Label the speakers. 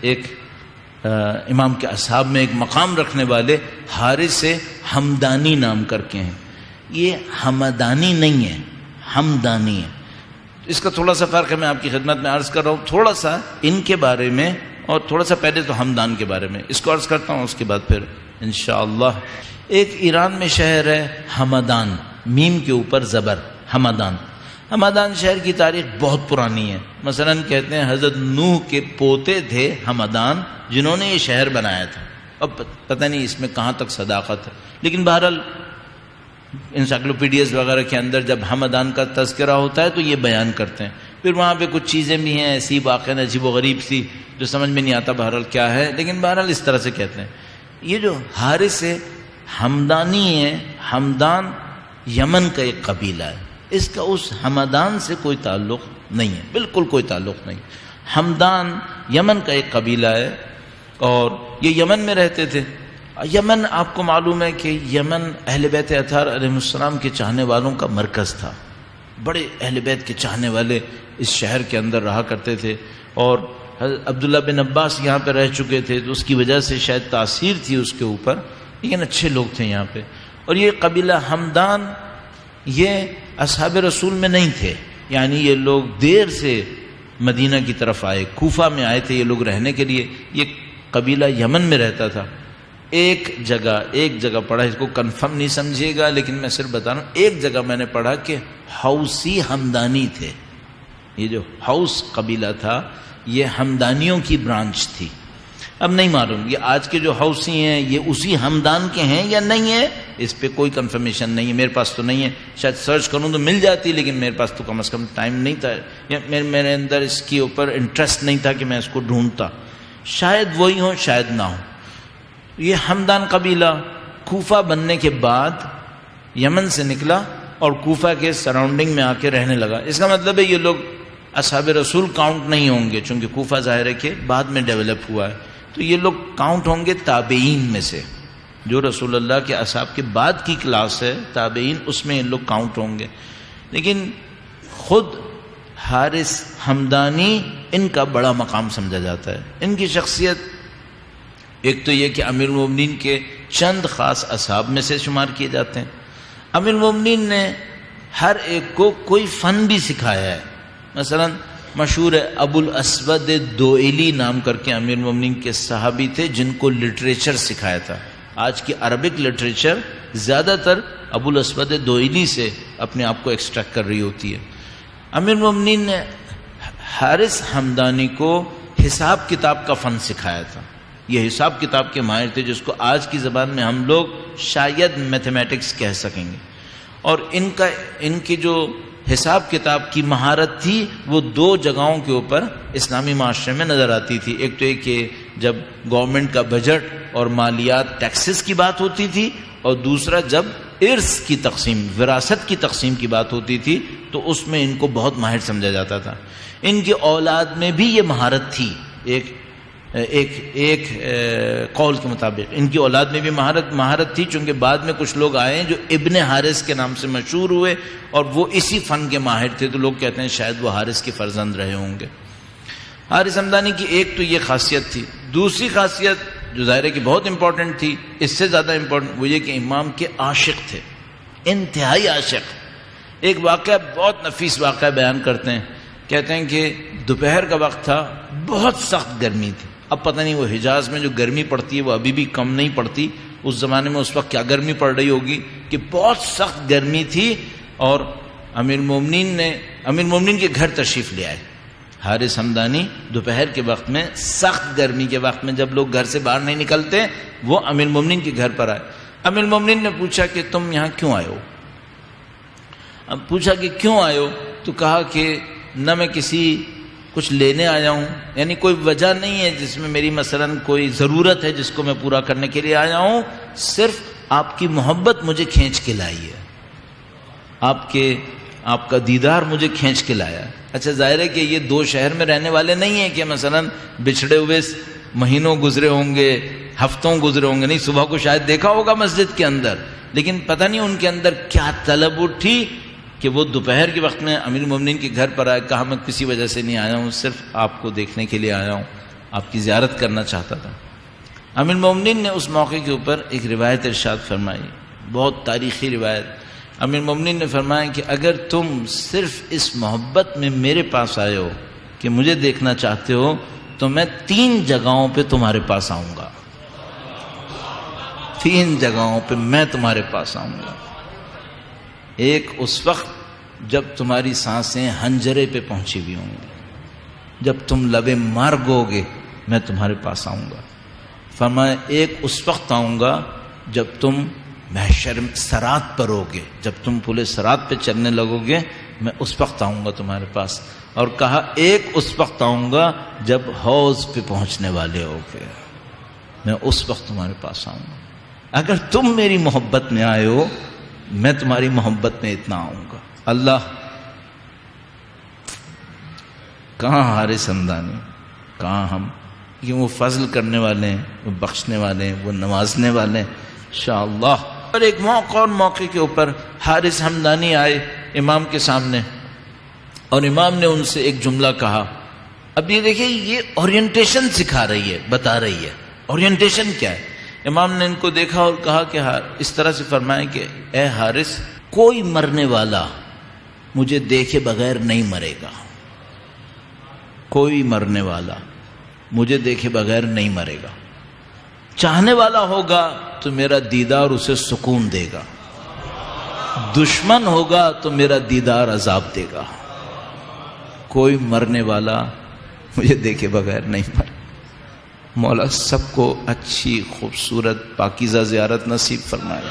Speaker 1: ایک امام کے اصحاب میں ایک مقام رکھنے والے حارث ہمدانی نام کر کے ہیں. یہ حمدانی نہیں ہے، ہمدانی ہے. اس کا تھوڑا سا فرق ہے، میں آپ کی خدمت میں عرض کر رہا ہوں تھوڑا سا ان کے بارے میں، اور تھوڑا سا پہلے تو ہمدان کے بارے میں اس کو عرض کرتا ہوں، اس کے بعد پھر انشاءاللہ. ایک ایران میں شہر ہے ہمدان، میم کے اوپر زبر، ہمدان. ہمدان شہر کی تاریخ بہت پرانی ہے. مثلا کہتے ہیں حضرت نوح کے پوتے تھے ہمدان جنہوں نے یہ شہر بنایا تھا. اب پتہ نہیں اس میں کہاں تک صداقت ہے، لیکن بہرحال انسائکلوپیڈیاز وغیرہ کے اندر جب ہمدان کا تذکرہ ہوتا ہے تو یہ بیان کرتے ہیں. پھر وہاں پہ کچھ چیزیں بھی ہیں ایسی واقعہ عجیب و غریب سی جو سمجھ میں نہیں آتا بہرحال کیا ہے، لیکن بہرحال اس طرح سے کہتے ہیں. یہ جو حارث ہمدانی ہے، ہمدان یمن کا ایک قبیلہ ہے. اس کا اس ہمدان سے کوئی تعلق نہیں ہے، بالکل کوئی تعلق نہیں. ہمدان یمن کا ایک قبیلہ ہے اور یہ یمن میں رہتے تھے. یمن آپ کو معلوم ہے کہ یمن اہل بیت اطہار علیہ السلام کے چاہنے والوں کا مرکز تھا. بڑے اہل بیت کے چاہنے والے اس شہر کے اندر رہا کرتے تھے، اور عبداللہ بن عباس یہاں پہ رہ چکے تھے تو اس کی وجہ سے شاید تاثیر تھی اس کے اوپر، لیکن اچھے لوگ تھے یہاں پہ. اور یہ قبیلہ ہمدان یہ اصحاب رسول میں نہیں تھے، یعنی یہ لوگ دیر سے مدینہ کی طرف آئے، کوفہ میں آئے تھے یہ لوگ رہنے کے لیے. یہ قبیلہ یمن میں رہتا تھا. ایک جگہ پڑھا، اس کو کنفرم نہیں سمجھیے گا لیکن میں صرف بتا رہا ہوں، ایک جگہ میں نے پڑھا کہ حوثی ہمدانی تھے. یہ جو حوث قبیلہ تھا یہ ہمدانیوں کی برانچ تھی. اب نہیں معلوم یہ آج کے جو حوثی ہیں یہ اسی ہمدان کے ہیں یا نہیں ہیں، اس پہ کوئی کنفرمیشن نہیں ہے، میرے پاس تو نہیں ہے. شاید سرچ کروں تو مل جاتی، لیکن میرے پاس تو کم از کم ٹائم نہیں تھا، یا میرے اندر اس کے اوپر انٹرسٹ نہیں تھا کہ میں اس کو ڈھونڈتا. شاید وہی ہوں شاید نہ ہوں. یہ ہمدان قبیلہ کوفہ بننے کے بعد یمن سے نکلا اور کوفہ کے سراؤنڈنگ میں آ کے رہنے لگا. اس کا مطلب ہے یہ لوگ اصحاب رسول کاؤنٹ نہیں ہوں گے، چونکہ کوفہ ظاہر ہے کہ بعد میں ڈیولپ ہوا ہے، تو یہ لوگ کاؤنٹ ہوں گے تابعین میں سے. جو رسول اللہ کے اصحاب کے بعد کی کلاس ہے تابعین، اس میں یہ لوگ کاؤنٹ ہوں گے. لیکن خود حارث ہمدانی ان کا بڑا مقام سمجھا جاتا ہے. ان کی شخصیت ایک تو یہ کہ امیر المومنین کے چند خاص اصحاب میں سے شمار کیے جاتے ہیں. امیر المومنین نے ہر ایک کو کوئی فن بھی سکھایا ہے. مثلا مشہور ہے ابو الاسود دوئلی نام کر کے امیر المومنین کے صحابی تھے جن کو لٹریچر سکھایا تھا. آج کی عربک لٹریچر زیادہ تر ابو الاسود دوئلی سے اپنے آپ کو ایکسٹریکٹ کر رہی ہوتی ہے. امیر المومنین نے حارث ہمدانی کو حساب کتاب کا فن سکھایا تھا. یہ حساب کتاب کے ماہر تھے جس کو آج کی زبان میں ہم لوگ شاید میتھمیٹکس کہہ سکیں گے. اور ان کی جو حساب کتاب کی مہارت تھی وہ دو جگہوں کے اوپر اسلامی معاشرے میں نظر آتی تھی. ایک تو یہ کہ جب گورنمنٹ کا بجٹ اور مالیات ٹیکسز کی بات ہوتی تھی، اور دوسرا جب ارث کی تقسیم، وراثت کی تقسیم کی بات ہوتی تھی تو اس میں ان کو بہت ماہر سمجھا جاتا تھا. ان کی اولاد میں بھی یہ مہارت تھی. ایک قول کے مطابق ان کی اولاد میں بھی مہارت تھی، چونکہ بعد میں کچھ لوگ آئے ہیں جو ابن حارث کے نام سے مشہور ہوئے اور وہ اسی فن کے ماہر تھے، تو لوگ کہتے ہیں شاید وہ حارث کے فرزند رہے ہوں گے. حارث ہمدانی کی ایک تو یہ خاصیت تھی. دوسری خاصیت جو ظاہر ہے کہ بہت امپورٹنٹ تھی، اس سے زیادہ امپورٹنٹ وہ یہ کہ امام کے عاشق تھے، انتہائی عاشق. ایک واقعہ بہت نفیس واقعہ بیان کرتے ہیں. کہتے ہیں کہ دوپہر کا وقت تھا، بہت سخت گرمی تھی. اب پتہ نہیں وہ حجاز میں جو گرمی پڑتی ہے وہ ابھی بھی کم نہیں پڑتی، اس زمانے میں اس وقت کیا گرمی پڑ رہی ہوگی کہ بہت سخت گرمی تھی. اور امیر المومنین کے گھر تشریف لے آئے. حارث ہمدانی دوپہر کے وقت میں، سخت گرمی کے وقت میں جب لوگ گھر سے باہر نہیں نکلتے، وہ امیر المومنین کے گھر پر آئے. امیر المومنین نے پوچھا کہ تم یہاں کیوں آئے ہو؟ اب پوچھا کہ کیوں آئے ہو تو کہا کہ نہ میں کچھ لینے آیا ہوں، یعنی کوئی وجہ نہیں ہے جس میں میری مثلا کوئی ضرورت ہے جس کو میں پورا کرنے کے لیے آیا ہوں، صرف آپ کی محبت مجھے کھینچ کے لائی ہے، آپ کا دیدار مجھے کھینچ کے لایا. اچھا ظاہر ہے کہ یہ دو شہر میں رہنے والے نہیں ہیں کہ مثلا بچھڑے ہوئے مہینوں گزرے ہوں گے، ہفتوں گزرے ہوں گے، نہیں، صبح کو شاید دیکھا ہوگا مسجد کے اندر، لیکن پتہ نہیں ان کے اندر کیا طلب اٹھی کہ وہ دوپہر کے وقت میں امیر المومنین کے گھر پر آئے. کہا میں کسی وجہ سے نہیں آیا ہوں، صرف آپ کو دیکھنے کے لیے آیا ہوں. آپ کی زیارت کرنا چاہتا تھا۔ امیر المومنین نے اس موقع کے اوپر ایک روایت ارشاد فرمائی، بہت تاریخی روایت۔ امیر المومنین نے فرمایا کہ اگر تم صرف اس محبت میں میرے پاس آئے ہو کہ مجھے دیکھنا چاہتے ہو تو میں 3 جگہوں پہ تمہارے پاس آؤں گا، 3 جگہوں پہ میں تمہارے پاس آؤں گا۔ ایک اس وقت جب تمہاری سانسیں حنجرے پہ پہنچی ہوئی ہوں گی، جب تم لب مرگ ہوگے میں تمہارے پاس آؤں گا۔ فرمایا ایک اس وقت آؤں گا جب تم محشر صراط پر ہوگے، جب تم پل صراط پہ چلنے لگو گے میں اس وقت آؤں گا تمہارے پاس۔ اور کہا ایک اس وقت آؤں گا جب حوض پہ پہنچنے والے ہوگے، میں اس وقت تمہارے پاس آؤں گا۔ اگر تم میری محبت میں آئے ہو میں تمہاری محبت میں اتنا آؤں گا۔ اللہ کہاں حارث حمدانی، کہاں ہم، کہ وہ فضل کرنے والے ہیں، وہ بخشنے والے ہیں، وہ نوازنے والے ہیں انشاءاللہ۔ اور ایک موقع کے اوپر حارث حمدانی آئے امام کے سامنے اور امام نے ان سے ایک جملہ کہا۔ اب یہ دیکھیں یہ اورینٹیشن سکھا رہی ہے، بتا رہی ہے اورینٹیشن کیا ہے۔ امام نے ان کو دیکھا اور کہا کہ اس طرح سے فرمائے کہ اے حارث، کوئی مرنے والا مجھے دیکھے بغیر نہیں مرے گا، کوئی مرنے والا مجھے دیکھے بغیر نہیں مرے گا۔ چاہنے والا ہوگا تو میرا دیدار اسے سکون دے گا، دشمن ہوگا تو میرا دیدار عذاب دے گا، کوئی مرنے والا مجھے دیکھے بغیر نہیں مرے۔ مولا سب کو اچھی خوبصورت پاکیزہ زیارت نصیب فرمائے۔